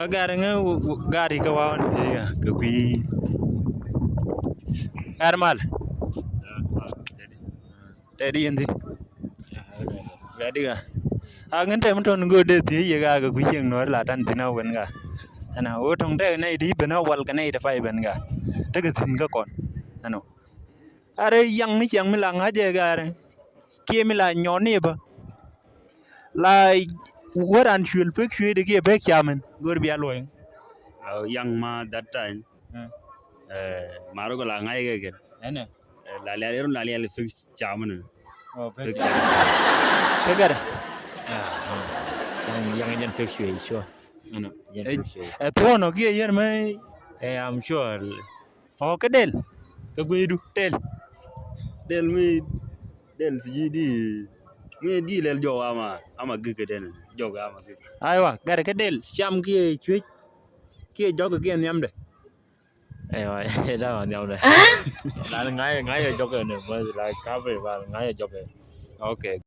Gari nga gari ka wawan siya ka kui armal tadi yanti gadi ga angin tay mton go de ti ye ga kui yeng no la tan tina wen ga ana o tong te nei di bena wal ka nei da fai ben ga ta ga tin ga kon ano are yang ni yang mi lang ha je ga re kia mi la nyoni ba la waran shul pek shwe de ke pek chamen gor bi aloy young ma that time maro ko la ngai ke ana la le fix chaman oh pek fix ke gar yang jen fix shwe sure ano jen fix shwe to no ke yer mai I'm sure o ke del ke gwedu del si di le jo ama gike den jo ga ama gike aywa gar ke del cham ke chwe ke jog ke nyam de aywa da ma nhau đây là ngay ngay ở chỗ này mới là cá về và ngay ở chỗ này okay